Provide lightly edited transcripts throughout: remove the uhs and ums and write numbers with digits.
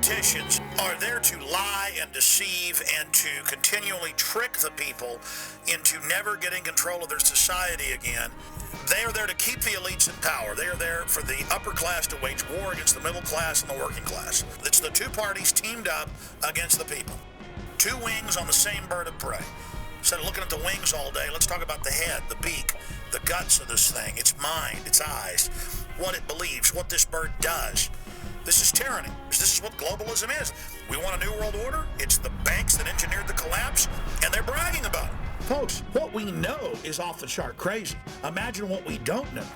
Politicians are there to lie and deceive and to continually trick the people into never getting control of their society again. They are there to keep the elites in power. They are there for the upper class to wage war against the middle class and the working class. It's the two parties teamed up against the people. Two wings on the same bird of prey. Instead of looking at the wings all day, let's talk about the head, the beak, the guts of this thing, its mind, its eyes, what it believes, what this bird does. This is tyranny. This is what globalism is. We want a new world order. It's the banks that engineered the collapse, and they're bragging about it. Folks, what we know is off the chart crazy. Imagine what we don't know.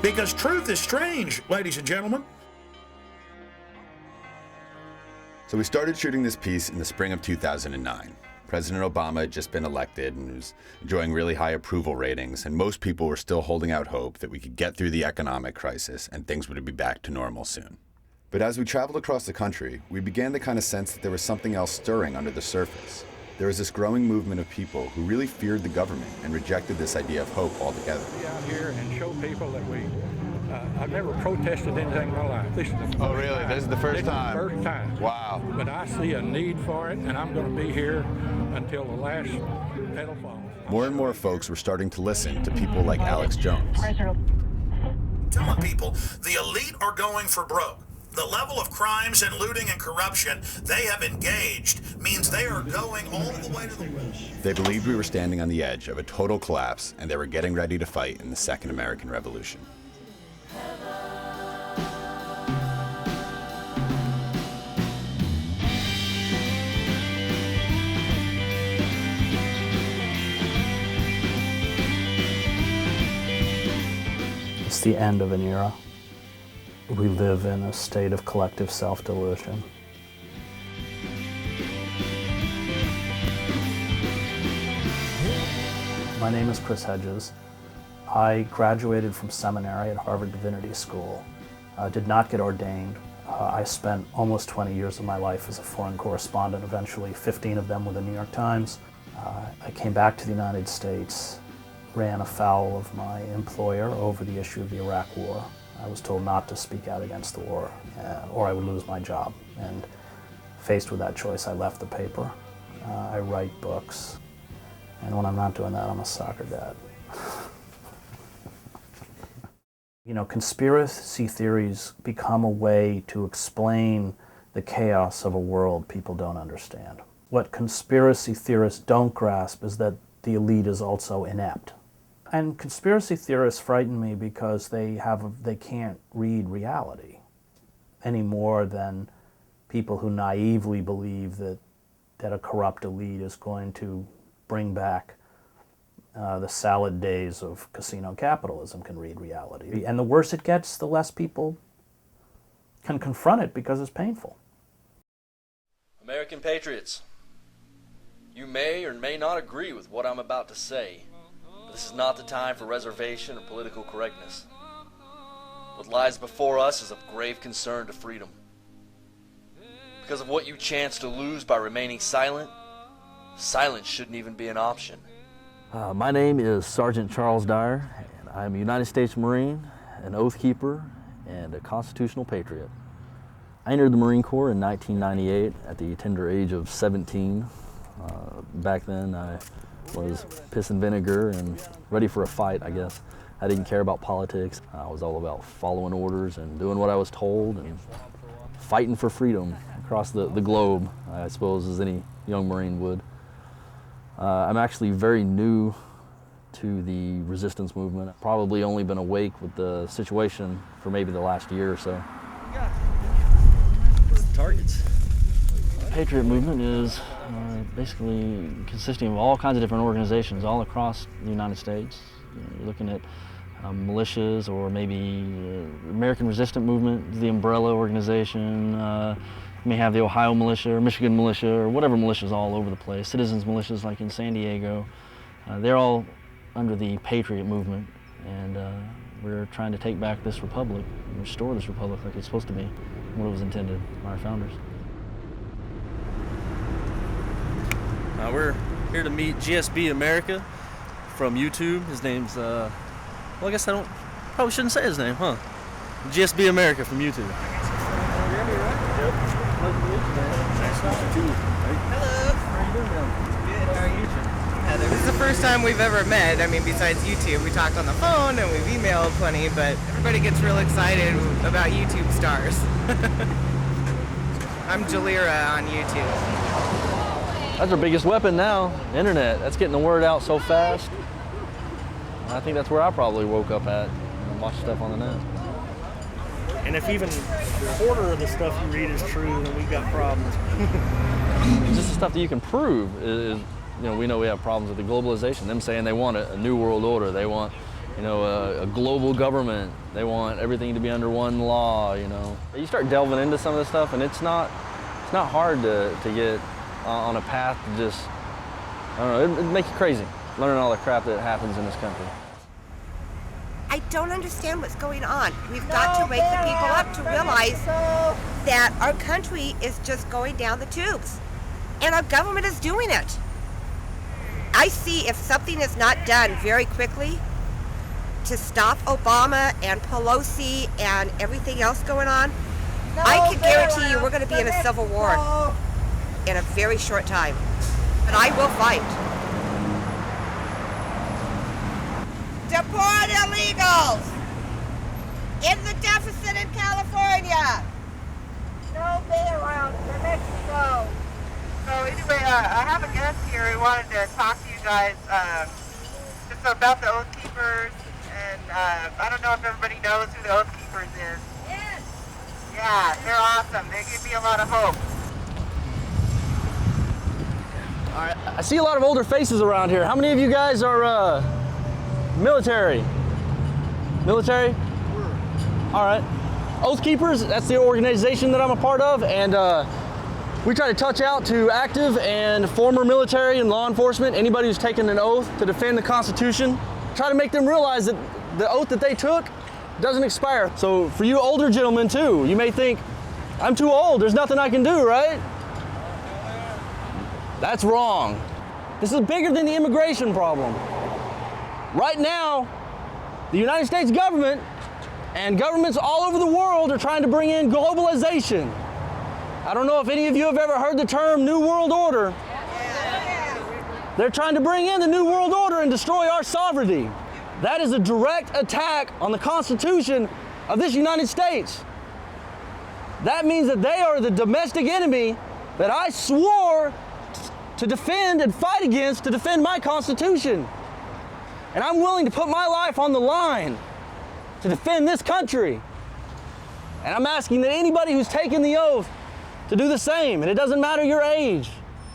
Because truth is strange, ladies and gentlemen. So we started shooting this piece in the spring of 2009. President Obama had just been elected and was enjoying really high approval ratings, and most people were still holding out hope that we could get through the economic crisis and things would be back to normal soon. But as we traveled across the country, we began to kind of sense that there was something else stirring under the surface. There was this growing movement of people who really feared the government and rejected this idea of hope altogether. Be out here and show people that I've never protested anything in my life. This is the first time. This is the first time? This is the first time. Wow. But I see a need for it, and I'm going to be here until the last pedal falls. More and more folks were starting to listen to people like Alex Jones. Telling people the elite are going for broke. The level of crimes and looting and corruption they have engaged means they are going all the way to the west. They believed we were standing on the edge of a total collapse, and they were getting ready to fight in the Second American Revolution. It's the end of an era. We live in a state of collective self-delusion. My name is Chris Hedges. I graduated from seminary at Harvard Divinity School. Did not get ordained. I spent almost 20 years of my life as a foreign correspondent, eventually 15 of them with the New York Times. I came back to the United States, ran afoul of my employer over the issue of the Iraq War. I was told not to speak out against the war or I would lose my job. And faced with that choice, I left the paper. I write books. And when I'm not doing that, I'm a soccer dad. You know, conspiracy theories become a way to explain the chaos of a world people don't understand. What conspiracy theorists don't grasp is that the elite is also inept. And conspiracy theorists frighten me because they can't read reality any more than people who naively believe that a corrupt elite is going to bring back the salad days of casino capitalism can read reality. And the worse it gets, the less people can confront it because it's painful. American Patriots, you may or may not agree with what I'm about to say. This is not the time for reservation or political correctness. What lies before us is of grave concern to freedom. Because of what you chance to lose by remaining silent, silence shouldn't even be an option. My name is Sergeant Charles Dyer, and I'm a United States Marine, an Oath Keeper, and a constitutional patriot. I entered the Marine Corps in 1998 at the tender age of 17. Back then I was piss and vinegar and ready for a fight, I guess. I didn't care about politics. I was all about following orders and doing what I was told and fighting for freedom across the globe, I suppose, as any young Marine would. I'm actually very new to the resistance movement. I've probably only been awake with the situation for maybe the last year or so. Targets. The Patriot movement is basically consisting of all kinds of different organizations all across the United States. You're looking at militias, or maybe American Resistance Movement, the umbrella organization. You may have the Ohio militia or Michigan militia or whatever militias all over the place. Citizens militias like in San Diego. They're all under the Patriot movement, and we're trying to take back this republic, and restore this republic like it's supposed to be, what it was intended by our founders. We're here to meet GSB America from YouTube. His name's, well, I guess probably shouldn't say his name, huh? GSB America from YouTube. Hello. How are you doing, man? Good. How are you? Heather. This is the first time we've ever met. I mean, besides YouTube, we talked on the phone and we've emailed plenty, but everybody gets real excited about YouTube stars. I'm Jalira on YouTube. That's our biggest weapon now, internet. That's getting the word out so fast. And I think that's where I probably woke up at, and watched stuff on the net. And if even a quarter of the stuff you read is true, then we've got problems. Just the stuff that you can prove is, we know we have problems with the globalization. Them saying they want a new world order. They want, a global government. They want everything to be under one law, You start delving into some of this stuff, and it's not hard to get on a path to just, I don't know, it'd make you crazy, learning all the crap that happens in this country. I don't understand what's going on. We've got to wake the people up to realize that our country is just going down the tubes, and our government is doing it. I see if something is not done very quickly to stop Obama and Pelosi and everything else going on, I can guarantee you we're going to be in a civil war in a very short time. But I will fight. Deport illegals! In the deficit in California! No bailout for Mexico! So anyway, I have a guest here who wanted to talk to you guys just about the Oath Keepers, and I don't know if everybody knows who the Oath Keepers is. Yes! Yeah, they're awesome. They give me a lot of hope. All right, I see a lot of older faces around here. How many of you guys are military? Military? All right. Oath Keepers, that's the organization that I'm a part of, and we try to touch out to active and former military and law enforcement, anybody who's taken an oath to defend the Constitution. Try to make them realize that the oath that they took doesn't expire. So for you older gentlemen too, you may think, I'm too old, there's nothing I can do, right? That's wrong. This is bigger than the immigration problem. Right now, the United States government and governments all over the world are trying to bring in globalization. I don't know if any of you have ever heard the term New World Order. They're trying to bring in the New World Order and destroy our sovereignty. That is a direct attack on the Constitution of this United States. That means that they are the domestic enemy that I swore to defend and fight against to defend my Constitution. And I'm willing to put my life on the line to defend this country. And I'm asking that anybody who's taken the oath to do the same, and it doesn't matter your age.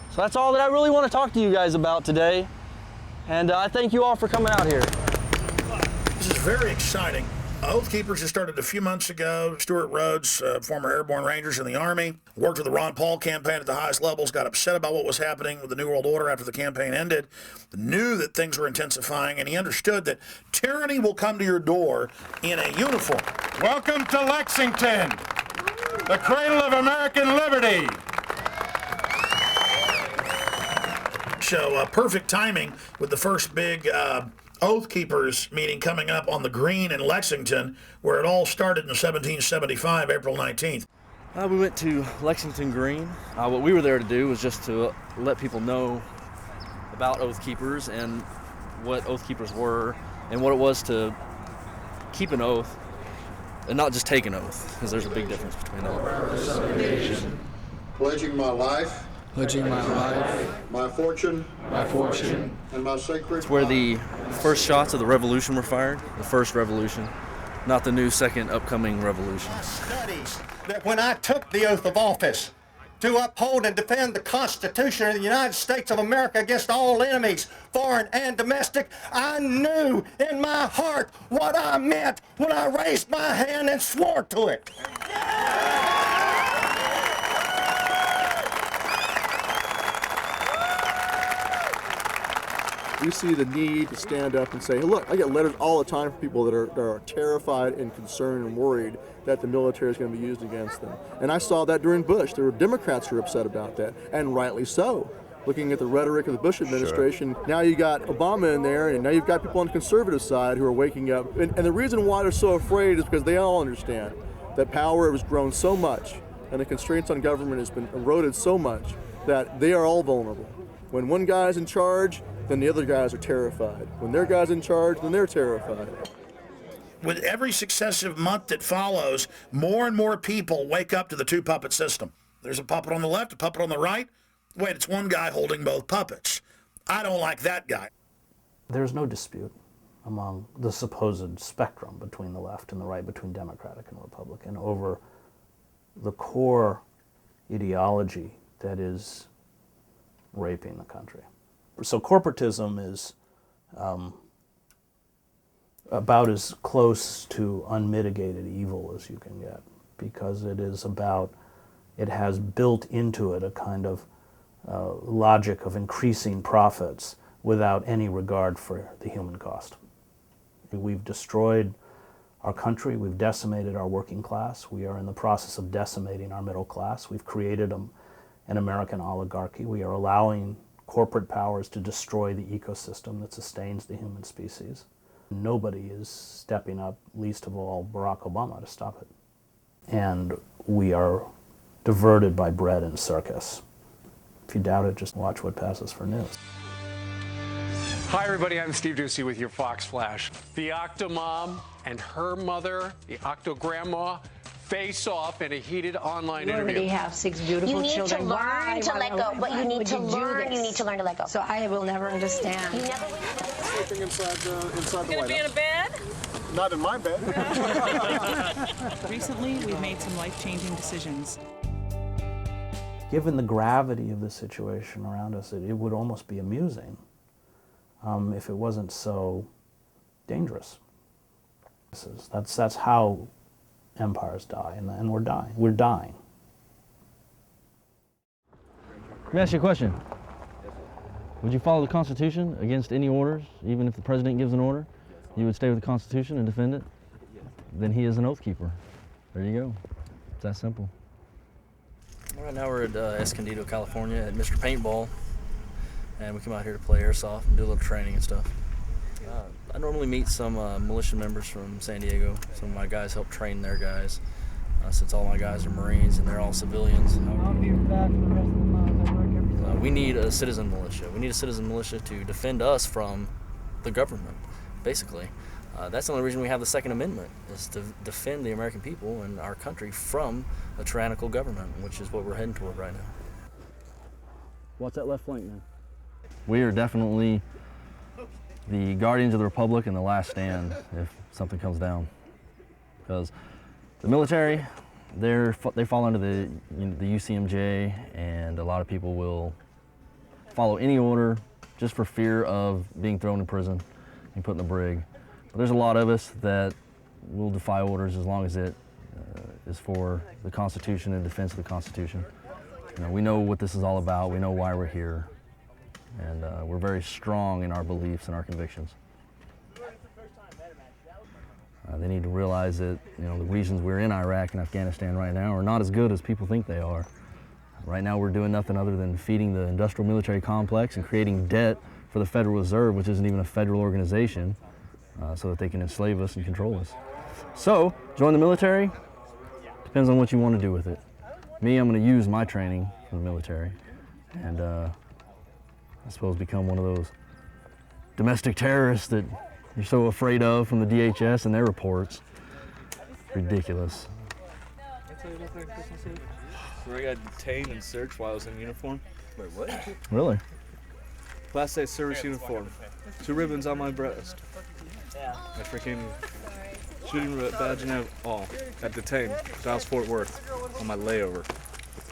So that's all that I really want to talk to you guys about today. And I thank you all for coming out here. This is very exciting. Oath Keepers just started a few months ago. Stuart Rhodes, former airborne rangers in the Army, worked with the Ron Paul campaign at the highest levels, got upset about what was happening with the New World Order after the campaign ended, knew that things were intensifying, and he understood that tyranny will come to your door in a uniform. Welcome to Lexington, the cradle of American liberty. So perfect timing with the first big Oath Keepers meeting coming up on the Green in Lexington, where it all started in 1775, April 19th. We went to Lexington Green. What we were there to do was just to let people know about Oath Keepers and what Oath Keepers were and what it was to keep an oath and not just take an oath, because there's a big difference between those. Pledging my life. Pledging my life, my fortune, and my sacred. It's where the first shots of the revolution were fired, the first revolution, not the new second upcoming revolution. Studies that when I took the oath of office to uphold and defend the Constitution of the United States of America against all enemies, foreign and domestic, I knew in my heart what I meant when I raised my hand and swore to it. We see the need to stand up and say, hey, look, I get letters all the time from people that are terrified and concerned and worried that the military is going to be used against them. And I saw that during Bush. There were Democrats who were upset about that, and rightly so. Looking at the rhetoric of the Bush administration, Now you got Obama in there, and now you've got people on the conservative side who are waking up. And the reason why they're so afraid is because they all understand that power has grown so much and the constraints on government has been eroded so much that they are all vulnerable. When one guy's in charge, then the other guys are terrified. When their guy's in charge, then they're terrified. With every successive month that follows, more and more people wake up to the two-puppet system. There's a puppet on the left, a puppet on the right. Wait, it's one guy holding both puppets. I don't like that guy. There's no dispute among the supposed spectrum between the left and the right, between Democratic and Republican, over the core ideology that is raping the country. So corporatism is about as close to unmitigated evil as you can get, because it has built into it a kind of logic of increasing profits without any regard for the human cost. We've destroyed our country, we've decimated our working class, we are in the process of decimating our middle class, we've created an American oligarchy, we are allowing corporate powers to destroy the ecosystem that sustains the human species. Nobody is stepping up, least of all Barack Obama, to stop it. And we are diverted by bread and circus. If you doubt it, just watch what passes for news. Hi everybody, I'm Steve Ducey with your Fox Flash. The Octomom and her mother, the Octograndma, face off in a heated online interview. You already have 6 beautiful children. You need to learn to let go. But you need to learn. You need to learn to let go. So I will never understand. You never will. Sleeping inside the White House. Be in a bed? Not in my bed. Recently, we've made some life-changing decisions. Given the gravity of the situation around us, it would almost be amusing if it wasn't so dangerous. That's how empires die, and we're dying. We're dying. Let me ask you a question. Would you follow the Constitution against any orders, even if the president gives an order? You would stay with the Constitution and defend it? Then he is an oath keeper. There you go. It's that simple. Right now we're at Escondido, California at Mr. Paintball, and we come out here to play airsoft and do a little training and stuff. I normally meet some militia members from San Diego. Some of my guys help train their guys, since all my guys are Marines and they're all civilians. I'll be back for the rest of the month. I work every Sunday. We need a citizen militia. We need a citizen militia to defend us from the government, basically. That's the only reason we have the Second Amendment, is to defend the American people and our country from a tyrannical government, which is what we're heading toward right now. What's that left flank, man? We are definitely the guardians of the Republic and the last stand if something comes down. Because the military, they fall under the UCMJ, and a lot of people will follow any order just for fear of being thrown in prison and put in the brig. But there's a lot of us that will defy orders as long as it is for the Constitution and defense of the Constitution. You know, we know what this is all about. We know why we're here, and we're very strong in our beliefs and our convictions. They need to realize that, you know, the reasons we're in Iraq and Afghanistan right now are not as good as people think they are. Right now we're doing nothing other than feeding the industrial military complex and creating debt for the Federal Reserve, which isn't even a federal organization, so that they can enslave us and control us. So, join the military, depends on what you want to do with it. Me, I'm going to use my training from the military and I suppose become one of those domestic terrorists that you're so afraid of from the DHS and their reports. Ridiculous. Where I got detained and searched while I was in uniform. Wait, what? Really? Class A service uniform. 2 ribbons on my breast. My freaking shooting badge and all. Got detained. Dallas Fort Worth on my layover.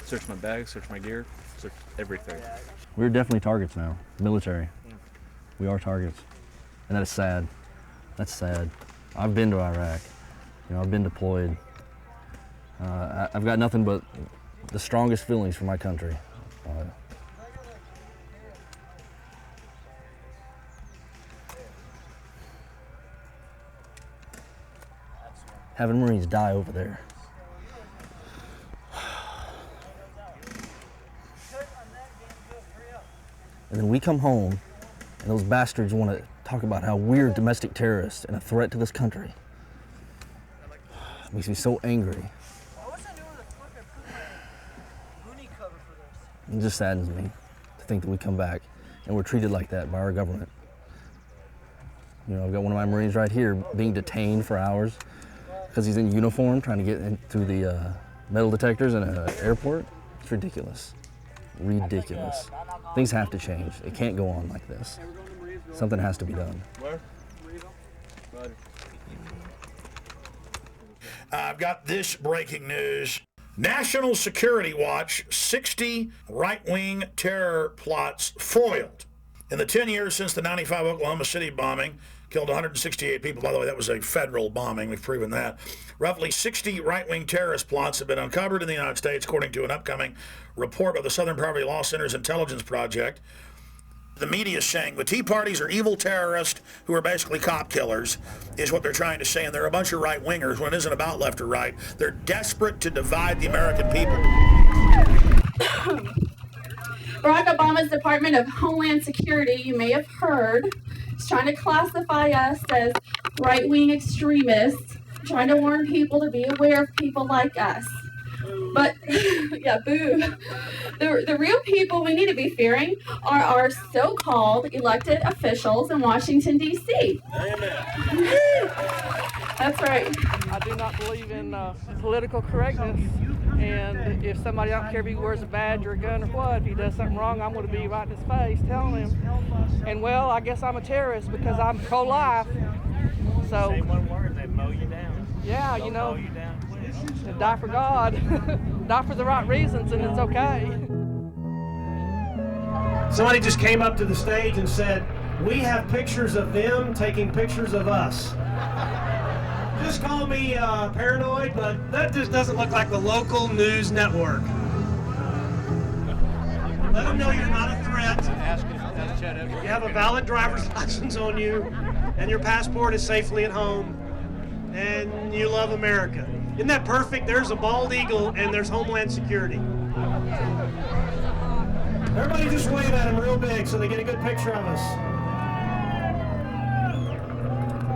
Searched my bag, searched my gear, searched everything. We're definitely targets now, military. We are targets. And that is sad. That's sad. I've been to Iraq. You know, I've been deployed. I've got nothing but the strongest feelings for my country. Having Marines die over there. And then we come home, and those bastards want to talk about how we're domestic terrorists and a threat to this country. It makes me so angry. It just saddens me to think that we come back and we're treated like that by our government. You know, I've got one of my Marines right here being detained for hours because he's in uniform trying to get in through the metal detectors in an airport. It's ridiculous. Ridiculous. Things have to change. It can't go on like this. Something has to be done. I've got this breaking news. National Security Watch, 60 right-wing terror plots foiled. In the 10 years since the 95 Oklahoma City bombing, killed 168 people. By the way, that was a federal bombing. We've proven that. Roughly 60 right-wing terrorist plots have been uncovered in the United States, according to an upcoming report by the Southern Poverty Law Center's Intelligence Project. The media is saying the Tea Parties are evil terrorists who are basically cop killers, is what they're trying to say, and they're a bunch of right-wingers when it isn't about left or right. They're desperate to divide the American people. Barack Obama's Department of Homeland Security, you may have heard, is trying to classify us as right-wing extremists, trying to warn people to be aware of people like us. But, yeah, boo. The real people we need to be fearing are our so-called elected officials in Washington, D.C. Amen. That's right. I do not believe in political correctness, and if somebody, I don't care if he wears a badge or a gun or what, if he does something wrong, I'm going to be right in his face telling him. And well, I guess I'm a terrorist because I'm pro-life. So say one word, they mow you down. Yeah, They'll you know, mow you down. and die for God, die for the right reasons, and it's okay. Somebody just came up to the stage and said, "We have pictures of them taking pictures of us." Just call me paranoid, but that just doesn't look like the local news network. Let them know you're not a threat. You have a valid driver's license on you, and your passport is safely at home, and you love America. Isn't that perfect? There's a bald eagle, and there's Homeland Security. Everybody just wave at them real big so they get a good picture of us.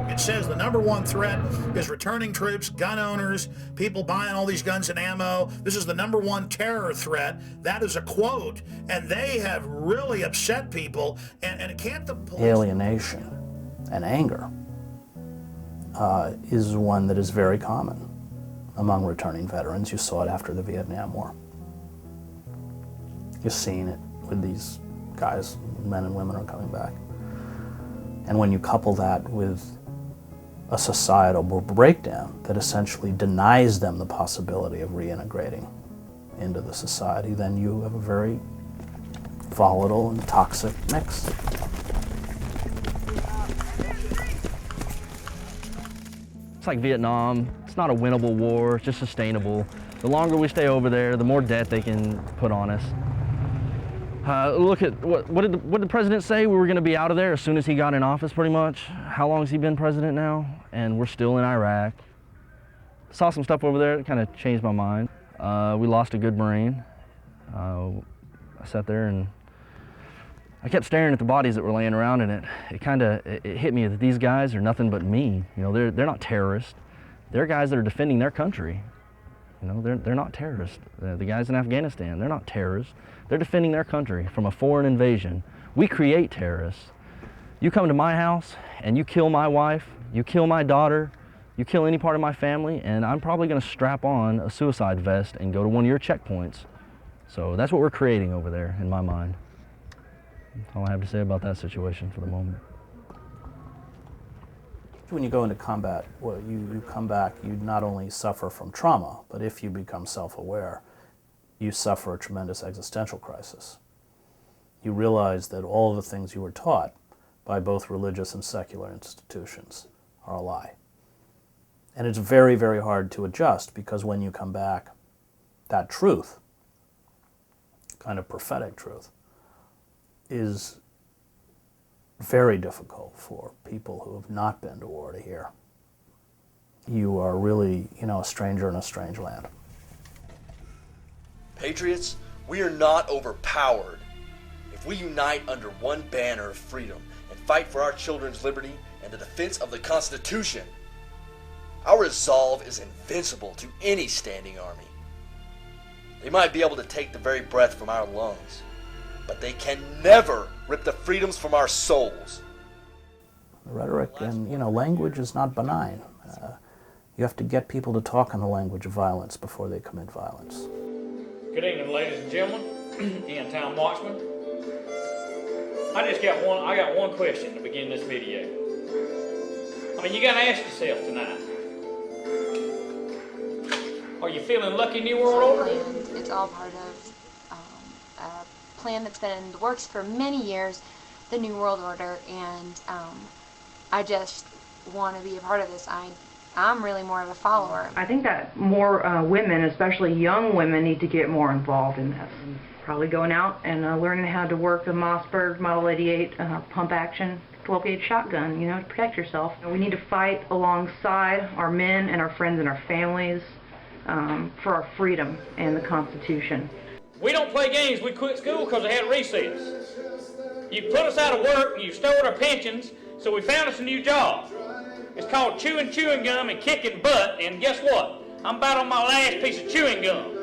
It says the number one threat is returning troops, gun owners, people buying all these guns and ammo. This is the number one terror threat. That is a quote, and they have really upset people. And it can't the police... Alienation and anger is one that is very common among returning veterans. You saw it after the Vietnam War. You're seeing it with these guys, men and women are coming back. And when you couple that with a societal breakdown that essentially denies them the possibility of reintegrating into the society, then you have a very volatile and toxic mix. It's like Vietnam. It's not a winnable war, it's just sustainable. The longer we stay over there, the more debt they can put on us. Look at, what did the president say? We were going to be out of there as soon as he got in office, pretty much. How long has he been president now? And we're still in Iraq. Saw some stuff over there that kind of changed my mind. We lost a good Marine. I sat there and I kept staring at the bodies that were laying around, and it hit me that these guys are nothing but me. You know, they're not terrorists. They're guys that are defending their country. You know, they're not terrorists. The guys in Afghanistan, they're not terrorists. They're defending their country from a foreign invasion. We create terrorists. You come to my house and you kill my wife, you kill my daughter, you kill any part of my family, and I'm probably going to strap on a suicide vest and go to one of your checkpoints. So that's what we're creating over there, in my mind. That's all I have to say about that situation for the moment. When you go into combat, well, you come back, you not only suffer from trauma, but if you become self-aware, you suffer a tremendous existential crisis. You realize that all of the things you were taught by both religious and secular institutions are a lie. And it's very, very hard to adjust, because when you come back, that truth, kind of prophetic truth, is very difficult for people who have not been to war to hear. You are really, a stranger in a strange land. Patriots, we are not overpowered. If we unite under one banner of freedom and fight for our children's liberty and the defense of the Constitution, our resolve is invincible to any standing army. They might be able to take the very breath from our lungs, but they can never rip the freedoms from our souls. Rhetoric and, language is not benign. You have to get people to talk in the language of violence before they commit violence. Good evening, ladies and gentlemen, and town watchmen. I got one question to begin this video. You gotta ask yourself tonight, are you feeling lucky, New World Order? It's all part of a plan that's been in the works for many years, the New World Order, and I just want to be a part of this. I'm really more of a follower. I think that more women, especially young women, need to get more involved in this. Probably going out and learning how to work a Mossberg Model 88 pump action 12-gauge shotgun, to protect yourself. We need to fight alongside our men and our friends and our families for our freedom and the Constitution. We don't play games. We quit school because they had recess. You put us out of work and you stole our pensions, so we found us a new job. It's called chewing gum and kicking butt, and guess what? I'm about on my last piece of chewing gum.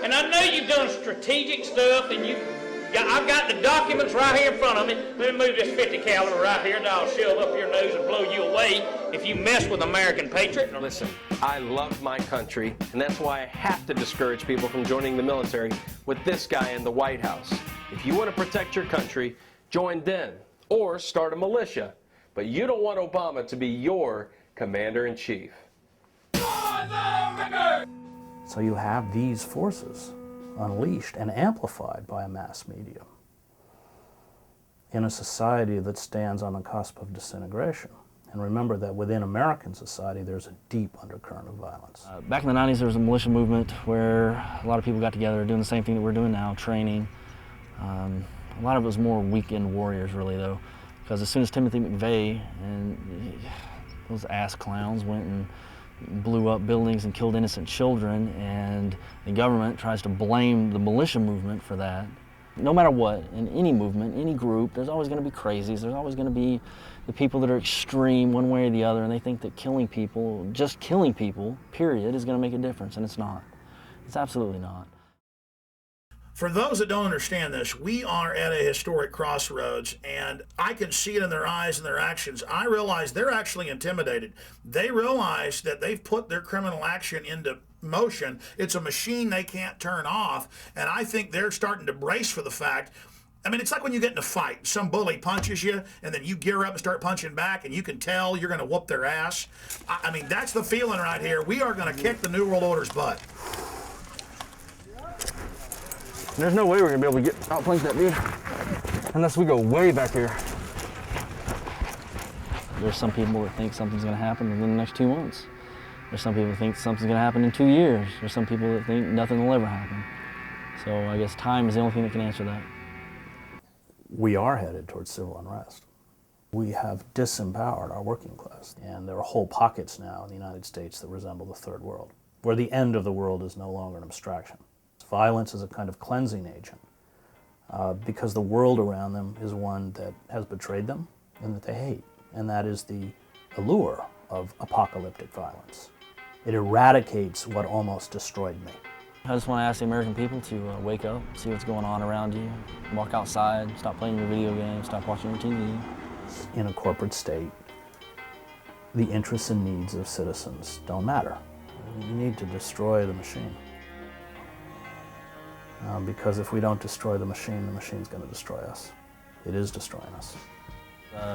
And I know you've done strategic stuff, and I've got the documents right here in front of me. Let me move this 50 caliber right here, and I'll shove up your nose and blow you away if you mess with American Patriot. Listen, I love my country, and that's why I have to discourage people from joining the military with this guy in the White House. If you want to protect your country, join DEN or start a militia. But you don't want Obama to be your commander-in-chief. So you have these forces unleashed and amplified by a mass media in a society that stands on the cusp of disintegration. And remember that within American society, there's a deep undercurrent of violence. Back in the 90s, there was a militia movement where a lot of people got together doing the same thing that we're doing now, training. A lot of it was more weekend warriors, really, though, because as soon as Timothy McVeigh and those ass clowns went and blew up buildings and killed innocent children, and the government tries to blame the militia movement for that. No matter what, in any movement, any group, there's always going to be crazies. There's always going to be the people that are extreme one way or the other, and they think that killing people, just killing people, period, is going to make a difference, and it's not. It's absolutely not. For those that don't understand this, we are at a historic crossroads, and I can see it in their eyes and their actions. I realize they're actually intimidated. They realize that they've put their criminal action into motion. It's a machine they can't turn off, and I think they're starting to brace for the fact. It's like when you get in a fight. Some bully punches you, and then you gear up and start punching back, and you can tell you're going to whoop their ass. That's the feeling right here. We are going to kick the New World Order's butt. There's no way we're going to be able to outflank that dude unless we go way back here. There's some people that think something's going to happen within the next 2 months. There's some people that think something's going to happen in 2 years. There's some people that think nothing will ever happen. So I guess time is the only thing that can answer that. We are headed towards civil unrest. We have disempowered our working class, and there are whole pockets now in the United States that resemble the third world, where the end of the world is no longer an abstraction. Violence is a kind of cleansing agent because the world around them is one that has betrayed them and that they hate, and that is the allure of apocalyptic violence. It eradicates what almost destroyed me. I just want to ask the American people to wake up, see what's going on around you, walk outside, stop playing your video games, stop watching your TV. In a corporate state, the interests and needs of citizens don't matter. You need to destroy the machine. Because if we don't destroy the machine's going to destroy us. It is destroying us.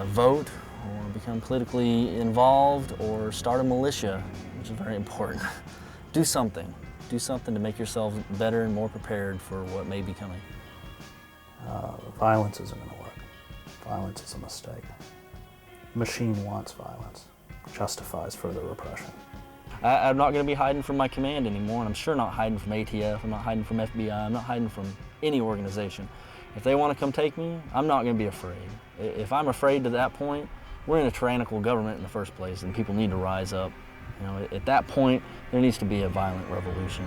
Vote, or become politically involved, or start a militia, which is very important. Do something. Do something to make yourselves better and more prepared for what may be coming. Violence isn't going to work. Violence is a mistake. The machine wants violence, justifies further repression. I'm not going to be hiding from my command anymore, and I'm sure not hiding from ATF, I'm not hiding from FBI, I'm not hiding from any organization. If they want to come take me, I'm not going to be afraid. If I'm afraid to that point, we're in a tyrannical government in the first place, and people need to rise up. At that point, there needs to be a violent revolution.